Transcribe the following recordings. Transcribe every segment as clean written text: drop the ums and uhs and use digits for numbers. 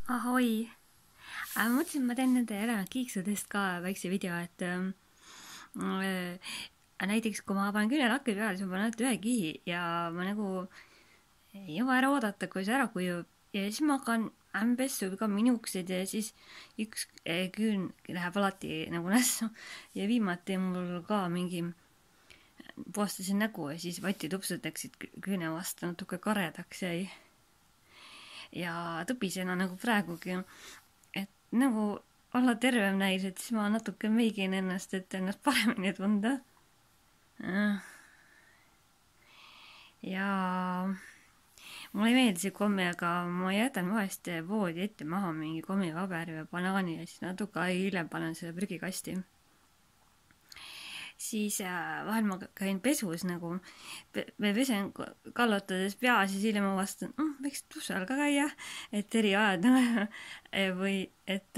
Ahoi! Ma mõtlesin, et ma teen nende Elena kiiksudest ka väikse video, et näiteks kui ma panen küünelakke peale, siis ma panen ainult ühe kihi ja ma nagu ei jõua ära oodata, kui see ära kujub. Ja siis ma hakkan ämbessu ka minuksed ja siis üks küün läheb alati nagu nässu. Ja viimati mul ka mingi puhastasin nägu ja siis vatitupsud läksid küüne vastu natuke karedaks jäi. Ja tõbisena nagu praegugi, et nagu olla tervem näis, et siis ma natuke meigin ennast, et ennast paremini tunda. Ja mulle ei meeldi see komme, aga ma jätan vahest voodi ette maha mingi kommipaberi või banaani ja siis natuke hiljem panen selle prügikasti. Siis vahel ma käin pesus nagu, pesen kallutades pea, siis hiljem ma vastan, võiks tussal ka käia, et eri ajad või et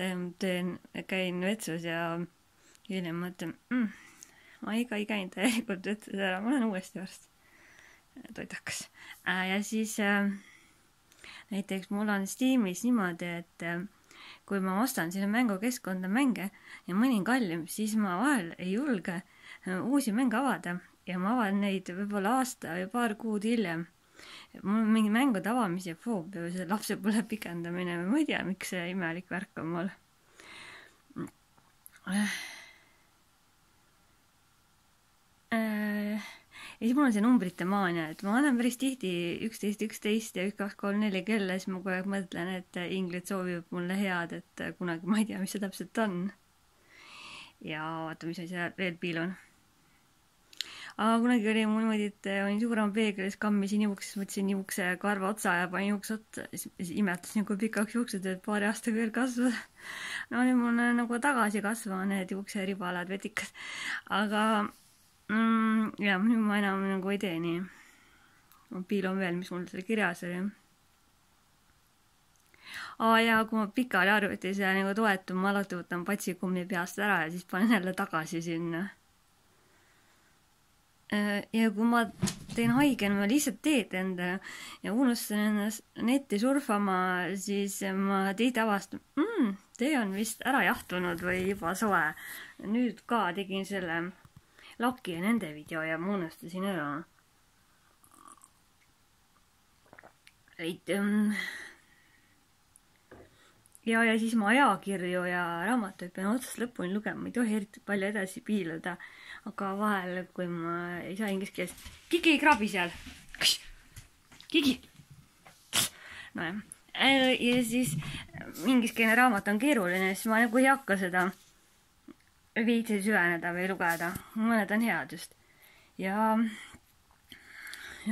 käin vetsus ja hiljem mõtlen, ma ikka ei käinud täielikult vetsus ära, ma olen uuesti varsti toidakas. Ja siis näiteks mul on Steamis niimoodi, et kui ma ostan sinna mängukeskkonda mänge ja mõni kallim, siis ma vahel ei julge uusi mänge avada ja ma avan neid võib-olla aasta või paar kuud hiljem. Mul on mingi mängude avamise foobia või see lapsepõlve pikendamine või ma ei tea, miks see imelik värk on mul. Ja siis mul on see numbrite maania, et ma annan päris tihti 11, 11 ja 1, 2, 3, 4 kella, siis ma kogu aeg mõtlen, et Ingrid soovib mulle head, et kunagi ma ei tea, mis see täpselt on. Ja vaata, mis asja veel piilun. Aga kunagi oli mul niimoodi, et olin suurema peeglis, kammisin juukses, võtsin juukse karva otsa ja panin juukse otsa, siis imetasin, kui pikaks juuksed, et paari aastaga veel kasvada. No nüüd mul nagu tagasi kasvavad need juukseribalad vetikad. Aga ja nüüd ma enam nagu ei tee nii. Ma piilun veel, mis mul selle kirjas oli. Ja kui ma pikali arvutis ja nagu toetun, ma alati võtan patsikummi peast ära ja siis panen jälle tagasi sinna. Ja kui ma teen haigena, ma lihtsalt teed endale ja unustan ennast netti surfama, siis ma tihti avastan, tee on vist ära jahtunud või juba soe. Nüüd ka tegin selle laki ja nende video ja ma unustasin ära. Ja siis ma ajakirju ja raamatuid pean otsast lõpuni lugema, ma ei tohi eriti palju edasi piiluda, aga vahel, kui ma ei saa inglise keeles, Kiki ei kraabi seal, Kiki, no jah, ja siis ingliskeelne raamat on keeruline, siis ma nagu ei hakka seda viitsi süveneda või lugeda, mõned on head just, ja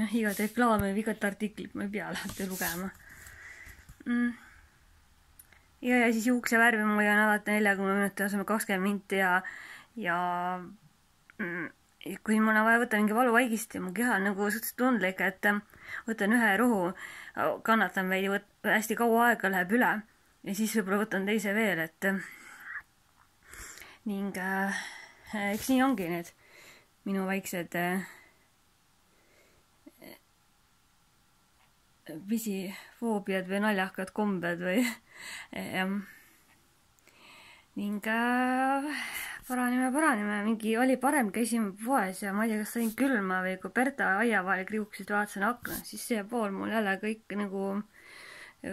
igat reklaami või igat artiklit ma ei pea alati lugema. Ja siis juukse värvi ma hoian alati 40 minuti asemel 20 minti ja kui mul on vaja võtta mingi valuvaigisti, mu keha on nagu suhteliselt tundlik, et võtan ühe rohu, kannatan veidi, hästi kaua aega läheb üle ja siis võib-olla võtan teise veel, et ning eks nii ongi need minu väiksed pisifoobiad või naljakad kombed või ning paranime, mingi oli parem, käisime poes ja ma ei tea, kas sain külma või kui Berta aia vahel kriuksid, vaatasin akna, siis see pool mul jälle kõik nagu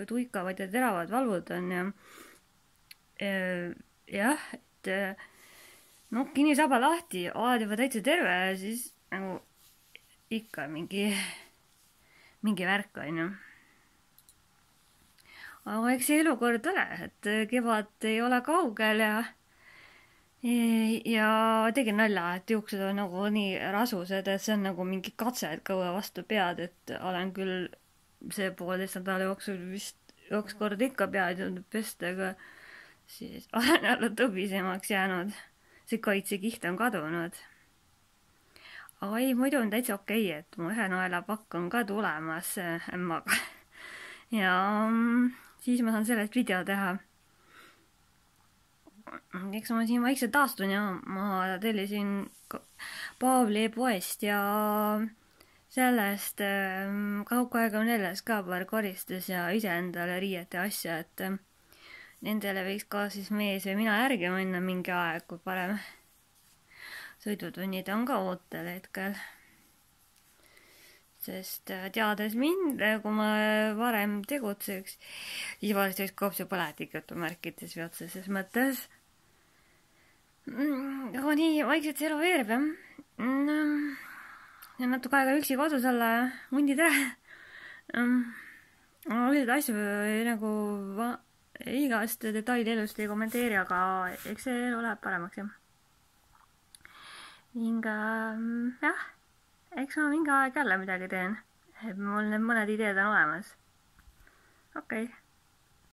tuikavad ja teravad valvud on ja jah, et kinnisaba lahti, oled juba täitsa terve ja siis nagu ikka mingi värk on ju. Aga eks see elukord ole, et kevad ei ole kaugel ja tegin nalja, et juuksed on nagu nii rasused, et see on nagu mingi katse, et kõue vastu pead, et olen küll see 1,5 nädala jooksul vist 2 korda ikka pead jõudnud pesta, aga siis olen jälle tõbisemaks jäänud. See kaitsekiht on kadunud. Aga ei, muidu on täitsa okei, et mu ühe naela pakk on ka tulemas ämmaga. Ja siis ma saan sellest video teha. Eks ma siin vaikselt taastun ja ma tellisin Paavli poest ja sellest kaukaega on jälle ka paar koristus ja ise endale riiete asja, et nendele võiks ka siis mees või mina järgi minna mingi aeg, kui parem sõidutunnid on ka ootel hetkel. Sest teades mind, kui ma varem tegutseks, siis varsti oleks kopsupõletik jutumärkides või otseses mõttes. Aga nii vaikselt see elu veereb, jah. Ja natuke aega üksi kodus olla ja hundid ära. Ma üldiselt asju nagu igast detaili elust ei kommenteeri, aga eks see elu läheb paremaks, jah. Ning jah, eks ma mingi aeg jälle midagi teen. Mul need mõned ideed on olemas. Okei.